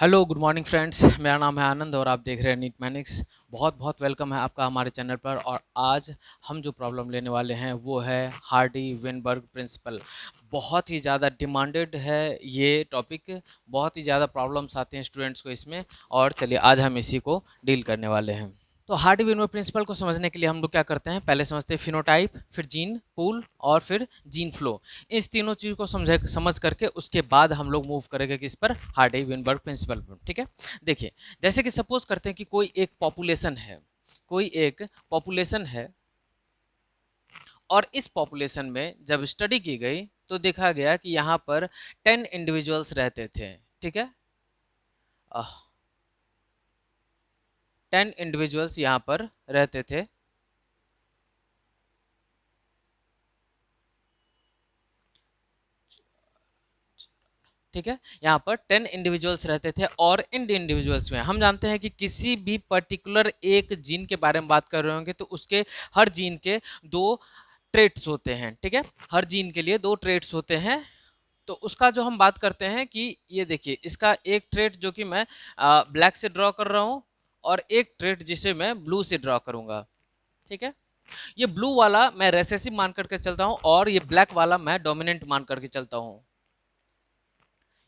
Hello good morning friends, मेरा नाम है आनंद और आप देख रहे हैं नीट मैनिक्स। बहुत बहुत वेलकम है आपका हमारे चैनल पर। और आज हम जो प्रॉब्लम लेने वाले हैं वो है हार्डी वेनबर्ग प्रिंसिपल। बहुत ही ज़्यादा डिमांडेड है ये टॉपिक। बहुत ही ज़्यादा प्रॉब्लम्स आते हैं स्टूडेंट्स को इसमें। और चलिए आज हम इसी को डील करने वाले हैं। तो हार्डी वेनबर्ग प्रिंसिपल को समझने के लिए हम लोग क्या करते हैं, पहले समझते हैं फिनोटाइप, फिर जीन पूल और फिर जीन फ्लो। इस तीनों चीज़ को समझ करके उसके बाद हम लोग मूव करेंगे किस पर, हार्डी वेनबर्ग प्रिंसिपल पर। ठीक है, देखिए जैसे कि सपोज करते हैं कि कोई एक पॉपुलेशन है और इस पॉपुलेशन में जब स्टडी की गई तो देखा गया कि यहाँ पर 10 इंडिविजुअल्स रहते थे। ठीक है, 10 इंडिविजुअल्स यहाँ पर रहते थे। ठीक है, यहाँ पर 10 इंडिविजुअल्स रहते थे और इन इंडिविजुअल्स में हम जानते हैं कि किसी भी पर्टिकुलर एक जीन के बारे में बात कर रहे होंगे तो उसके हर जीन के दो ट्रेट्स होते हैं। ठीक है, हर जीन के लिए दो ट्रेट्स होते हैं। तो उसका जो हम बात करते हैं कि ये देखिए, इसका एक ट्रेट जो कि मैं ब्लैक से ड्रॉ कर रहा हूँ और एक ट्रेट जिसे मैं ब्लू से ड्रॉ करूंगा। ठीक है, ये ब्लू वाला मैं रेसेसिव मान करके चलता हूँ और ये ब्लैक वाला मैं डोमिनेंट मान करके चलता हूँ।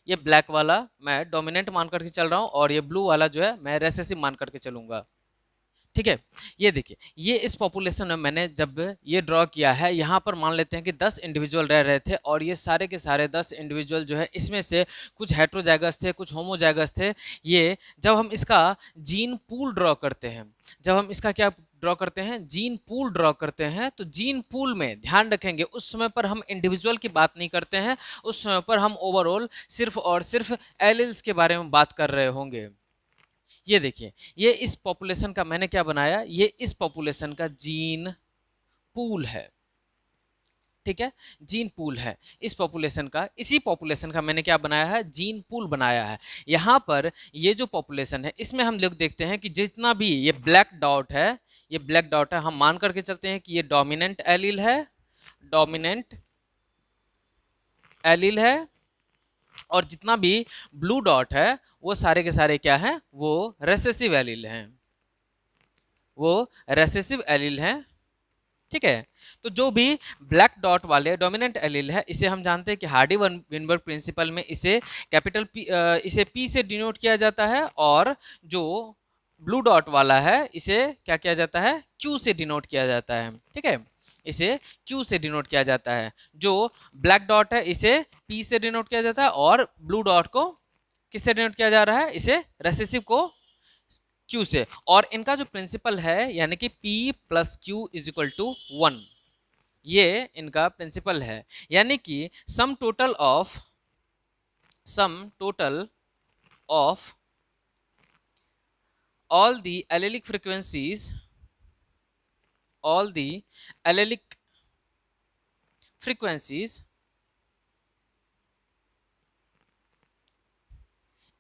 ये ब्लैक वाला मैं डोमिनेंट मान करके चल रहा हूँ और ये ब्लू वाला जो है मैं रेसेसिव मान करके चलूंगा। ठीक है, ये देखिए, ये इस पॉपुलेशन में मैंने जब ये ड्रॉ किया है, यहाँ पर मान लेते हैं कि 10 इंडिविजुअल रह रहे थे और ये सारे के सारे 10 इंडिविजुअल जो है इसमें से कुछ हेट्रोजाइगस थे, कुछ होमोजाइगस थे। ये जब हम इसका जीन पूल ड्रॉ करते हैं, जब हम इसका क्या ड्रॉ करते हैं, जीन पूल ड्रॉ करते हैं, तो जीन पूल में ध्यान रखेंगे उस समय पर हम इंडिविजुअल की बात नहीं करते हैं। उस समय पर हम ओवरऑल सिर्फ और सिर्फ एलिल्स के बारे में बात कर रहे होंगे। ये देखिए, ये इस पॉपुलेशन का मैंने क्या बनाया, ये इस पॉपुलेशन का जीन पूल है। ठीक है, जीन पूल है इस पॉपुलेशन का। इसी पॉपुलेशन का मैंने क्या बनाया है, जीन पूल बनाया है। यहाँ पर ये जो पॉपुलेशन है इसमें हम लोग देखते हैं कि जितना भी ये ब्लैक डॉट है, ये ब्लैक डॉट है, हम मान करके चलते हैं कि ये डोमिनेंट एलील है, डोमिनेंट एलील है। और जितना भी ब्लू डॉट है वो सारे के सारे क्या हैं, वो रेसेसिव एलील हैं, वो रेसेसिव एलील हैं। ठीक है, तो जो भी ब्लैक डॉट वाले डोमिनेंट एलील है इसे हम जानते हैं कि हार्डी विनबर्ग प्रिंसिपल में इसे कैपिटल पी, इसे पी से डिनोट किया जाता है। और जो ब्लू डॉट वाला है इसे क्या किया जाता है, क्यू से डिनोट किया जाता है। ठीक है, इसे क्यू से डिनोट किया जाता है। जो ब्लैक डॉट है इसे पी से डिनोट किया जाता है और ब्लू डॉट को किससे डिनोट किया जा रहा है, इसे रेसेसिव को क्यू से। और इनका जो प्रिंसिपल है यानी कि P plus Q is equal to 1, ये इनका प्रिंसिपल है। यानी कि sum total of all the allelic frequencies, all the allelic frequencies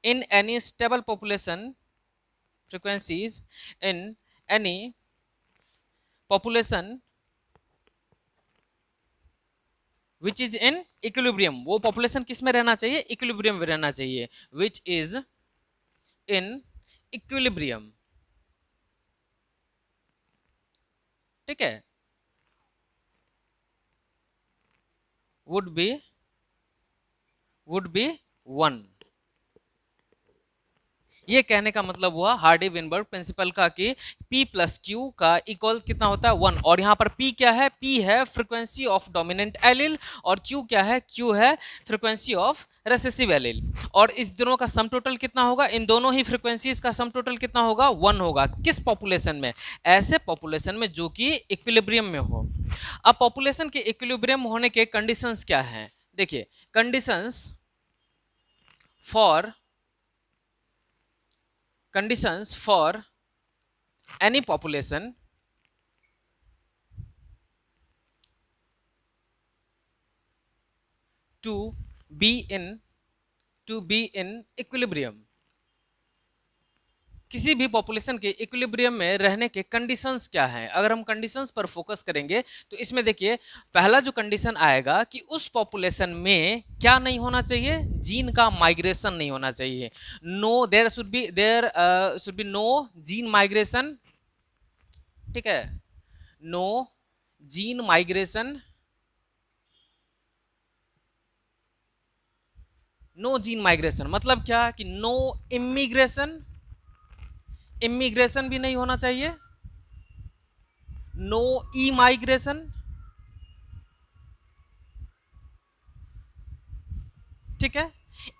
in any stable population, frequencies in any population which is in equilibrium. वो population किस में रहना चाहिए, इक्विलिब्रियम में रहना चाहिए, विच इज इन इक्विलिब्रियम। ठीक है, वुड बी 1। ये कहने का मतलब हुआ हार्डी विनबर्ग प्रिंसिपल का कि P प्लस क्यू का इक्वल कितना होता है, 1। और यहाँ पर P क्या है, P है फ्रीक्वेंसी ऑफ डोमिनेंट एलिल और Q क्या है, Q है फ्रीक्वेंसी ऑफ रेसेसिव एलिल। और इस दोनों का सम टोटल कितना होगा, इन दोनों ही फ्रीक्वेंसीज का सम टोटल कितना होगा, 1 होगा। किस पॉपुलेशन में, ऐसे पॉपुलेशन में जो कि इक्विलिब्रियम में हो। अब पॉपुलेशन के इक्विलिब्रियम होने के कंडीशंस क्या हैं, देखिए for conditions for any population to be in equilibrium, किसी भी पॉपुलेशन के इक्विलिब्रियम में रहने के कंडीशंस क्या हैं। अगर हम कंडीशंस पर फोकस करेंगे तो इसमें देखिए पहला जो कंडीशन आएगा कि उस पॉपुलेशन में क्या नहीं होना चाहिए, जीन का माइग्रेशन नहीं होना चाहिए। No there should be no gene migration, ठीक है, no gene migration, no gene migration मतलब क्या कि नो इमिग्रेशन, इमिग्रेशन भी नहीं होना चाहिए, नो ई माइग्रेशन, ठीक है।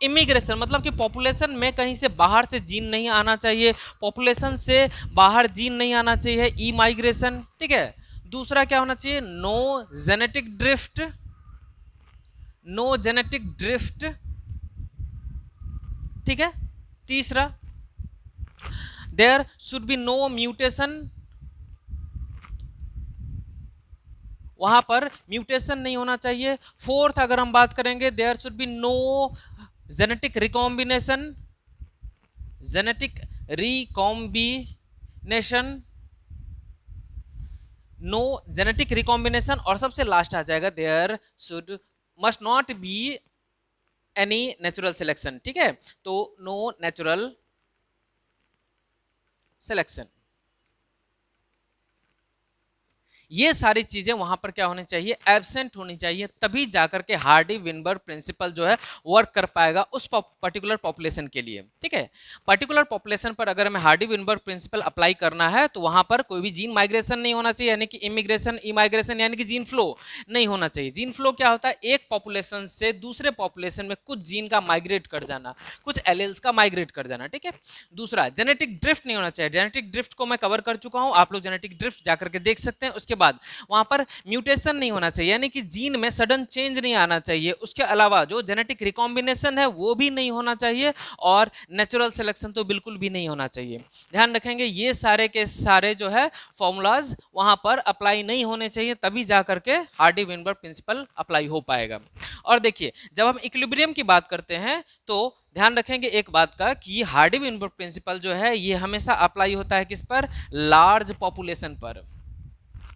इमिग्रेशन मतलब कि पॉपुलेशन में कहीं से बाहर से जीन नहीं आना चाहिए, पॉपुलेशन से बाहर जीन नहीं आना चाहिए, ई माइग्रेशन, ठीक है। दूसरा क्या होना चाहिए, no genetic drift, no genetic drift, ठीक है। तीसरा there should be no mutation, वहां पर म्यूटेशन नहीं होना चाहिए। फोर्थ अगर हम बात करेंगे there should be no genetic recombination, genetic recombination, no genetic recombination, और सबसे लास्ट आ जाएगा there should must not be any natural selection, ठीक है। तो नो नेचुरल सिलेक्शन, ये सारी चीजें वहां पर क्या होनी चाहिए, एब्सेंट होनी चाहिए, तभी जाकर के हार्डी विनबर्ग प्रिंसिपल जो है वर्क कर पाएगा उस पर्टिकुलर पॉपुलेशन के लिए, ठीक है। पर्टिकुलर पॉपुलेशन पर अगर हमें हार्डी विनबर्ग प्रिंसिपल अप्लाई करना है तो वहां पर कोई भी जीन माइग्रेशन नहीं होना चाहिए, यानी कि इमिग्रेशन, ई माइग्रेशन, यानी कि जीन फ्लो नहीं होना चाहिए। जीन फ्लो क्या होता है, एक पॉपुलेशन से दूसरे पॉपुलेशन में कुछ जीन का माइग्रेट कर जाना, कुछ एलिल्स का माइग्रेट कर जाना, ठीक है। दूसरा जेनेटिक ड्रिफ्ट नहीं होना चाहिए, जेनेटिक ड्रिफ्ट को मैं कवर कर चुका हूं, आप लोग जेनेटिक ड्रिफ्ट जाकर के देख सकते हैं। उसके बाद वहां पर म्यूटेशन नहीं होना चाहिए, यानी कि जीन में सडन चेंज नहीं आना चाहिए। उसके अलावा जो जेनेटिक रिकॉम्बिनेशन है वो भी नहीं होना चाहिए, और नेचुरल सिलेक्शन तो बिल्कुल भी नहीं होना चाहिए। ध्यान रखेंगे ये सारे के सारे जो है फॉर्मूलाज वहां पर अप्लाई नहीं होने चाहिए, तभी जाकर के हार्डी विनबर्ग प्रिंसिपल अप्लाई हो पाएगा। और देखिए जब हम इक्विलिब्रियम की बात करते हैं तो ध्यान रखेंगे एक बात का कि हार्डी विनबर्ग प्रिंसिपल जो है ये हमेशा अप्लाई होता है किस पर, लार्ज पॉपुलेशन पर,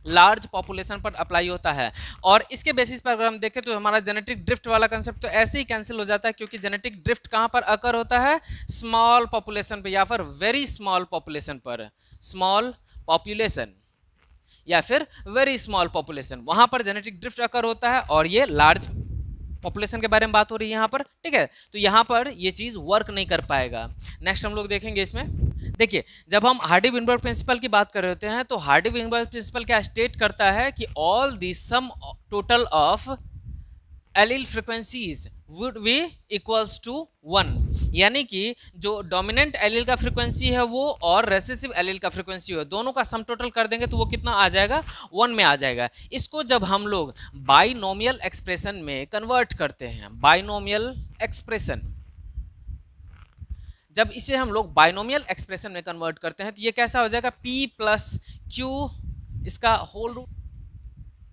लार्ज पॉपुलेशन पर अप्लाई होता है। और इसके बेसिस पर अगर हम देखें तो हमारा जेनेटिक ड्रिफ्ट वाला कंसेप्ट तो ऐसे ही कैंसिल हो जाता है, क्योंकि जेनेटिक ड्रिफ्ट कहां पर अकर होता है, स्मॉल पॉपुलेशन पर या फिर वेरी स्मॉल पॉपुलेशन पर, स्मॉल पॉपुलेशन या फिर वेरी स्मॉल पॉपुलेशन, वहां पर जेनेटिक ड्रिफ्ट अकर होता है। और ये लार्ज पॉपुलेशन के बारे में बात हो रही है यहाँ पर, ठीक है। तो यहाँ पर ये चीज वर्क नहीं कर पाएगा। नेक्स्ट हम लोग देखेंगे इसमें, देखिए जब हम हार्डी विनबर्ग प्रिंसिपल की बात कर रहे होते हैं तो हार्डी विनबर्ग प्रिंसिपल क्या स्टेट करता है कि all the sum total of allele frequencies would be equals to 1, यानी कि जो डोमिनेंट एलील का फ्रीक्वेंसी है वो और रेसेसिव एलील का फ्रीक्वेंसी है, दोनों का सम टोटल कर देंगे तो वो कितना आ जाएगा, 1 में आ जाएगा। इसको जब हम लोग बाइनोमियल एक्सप्रेशन में कन्वर्ट करते हैं, बाइनोमियल एक्सप्रेशन, जब इसे हम लोग बाइनोमियल एक्सप्रेशन में कन्वर्ट करते हैं तो ये कैसा हो जाएगा, p प्लस क्यू इसका होल रूट,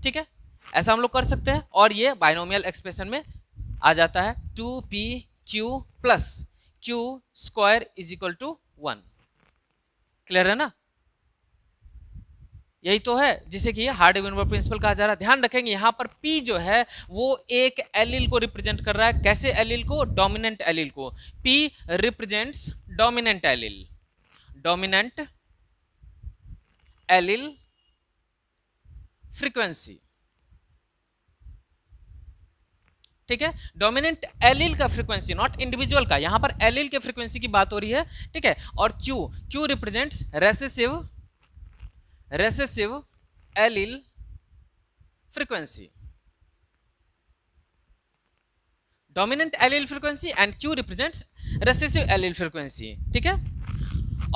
ठीक है, ऐसा हम लोग कर सकते हैं। और ये बाइनोमियल एक्सप्रेशन में आ जाता है 2pq plus q square is equal to 1। Clear है ना, यही तो है जिसे कि हार्डी विनबर्ग प्रिंसिपल कहा जा रहा है। ध्यान रखेंगे यहाँ पर p जो है वो एक एलील को रिप्रेजेंट कर रहा है, कैसे एलील को, डोमिनेंट एलील को। p represents dominant allele, dominant allele frequency, ठीक है। डोमिनेंट एलील का फ्रीक्वेंसी, नॉट इंडिविजुअल का, यहां पर एलील के फ्रीक्वेंसी की बात हो रही है, ठीक है। और Q represents recessive, recessive allele frequency, dominant allele frequency and Q represents recessive allele frequency, ठीक है।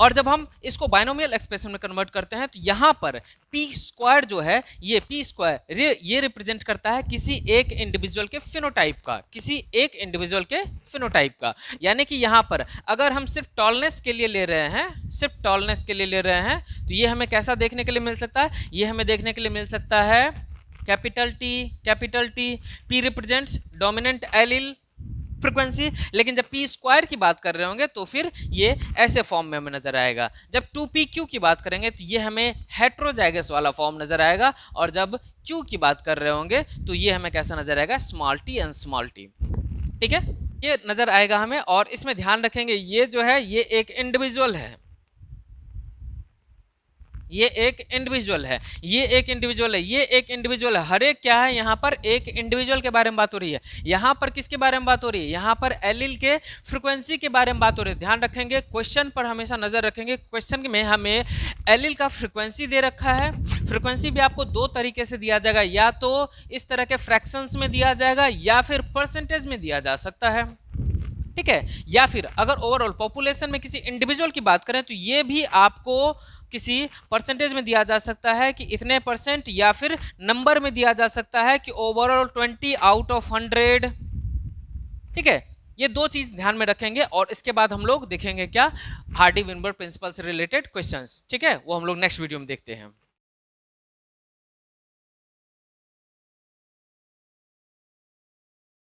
और जब हम इसको बाइनोमियल एक्सप्रेशन में कन्वर्ट करते हैं तो यहां पर पी स्क्वायर जो है, ये पी स्क्वायर ये रिप्रेजेंट करता है किसी एक इंडिविजुअल के फिनोटाइप का, किसी एक इंडिविजुअल के फिनोटाइप का। यानी कि यहां पर अगर हम सिर्फ टॉलनेस के लिए ले रहे हैं, सिर्फ टॉलनेस के लिए ले रहे हैं तो ये हमें कैसा देखने के लिए मिल सकता है, ये हमें देखने के लिए मिल सकता है capital T, capital T. P represents dominant allele, frequency, लेकिन जब पी स्क्वायर की बात कर रहे होंगे तो फिर ये ऐसे फॉर्म में हमें नजर आएगा। जब 2pq की बात करेंगे तो ये हमें हेट्रोजाइगस वाला फॉर्म नजर आएगा, और जब q की बात कर रहे होंगे तो ये हमें कैसा नजर आएगा, small T and small T. ठीक है, ये नजर आएगा हमें। और इसमें ध्यान रखेंगे ये जो है ये एक इंडिविजुअल है, ये एक इंडिविजुअल है, ये एक इंडिविजुअल है, ये एक इंडिविजुअल है। हर एक क्या है, यहाँ पर एक इंडिविजुअल के बारे में बात हो रही है। यहाँ पर किसके बारे में बात हो रही है, यहाँ पर एलील के फ्रीक्वेंसी के बारे में बात हो रही है। ध्यान रखेंगे, क्वेश्चन पर हमेशा नजर रखेंगे। क्वेश्चन में हमें एलील का फ्रीक्वेंसी दे रखा है। फ्रीक्वेंसी भी आपको दो तरीके से दिया जाएगा, या तो इस तरह के फ्रैक्शंस में दिया जाएगा या फिर परसेंटेज में दिया जा सकता है। ठीक है, या फिर अगर ओवरऑल पॉपुलेशन में किसी इंडिविजुअल की बात करें तो ये भी आपको किसी परसेंटेज में दिया जा सकता है कि इतने परसेंट, या फिर नंबर में दिया जा सकता है कि ओवरऑल 20 आउट ऑफ 100। ठीक है, ये दो चीज ध्यान में रखेंगे। और इसके बाद हम लोग देखेंगे क्या, हार्डी विनबर्ग प्रिंसिपल से रिलेटेड क्वेश्चंस। ठीक है, वो हम लोग नेक्स्ट वीडियो में देखते हैं।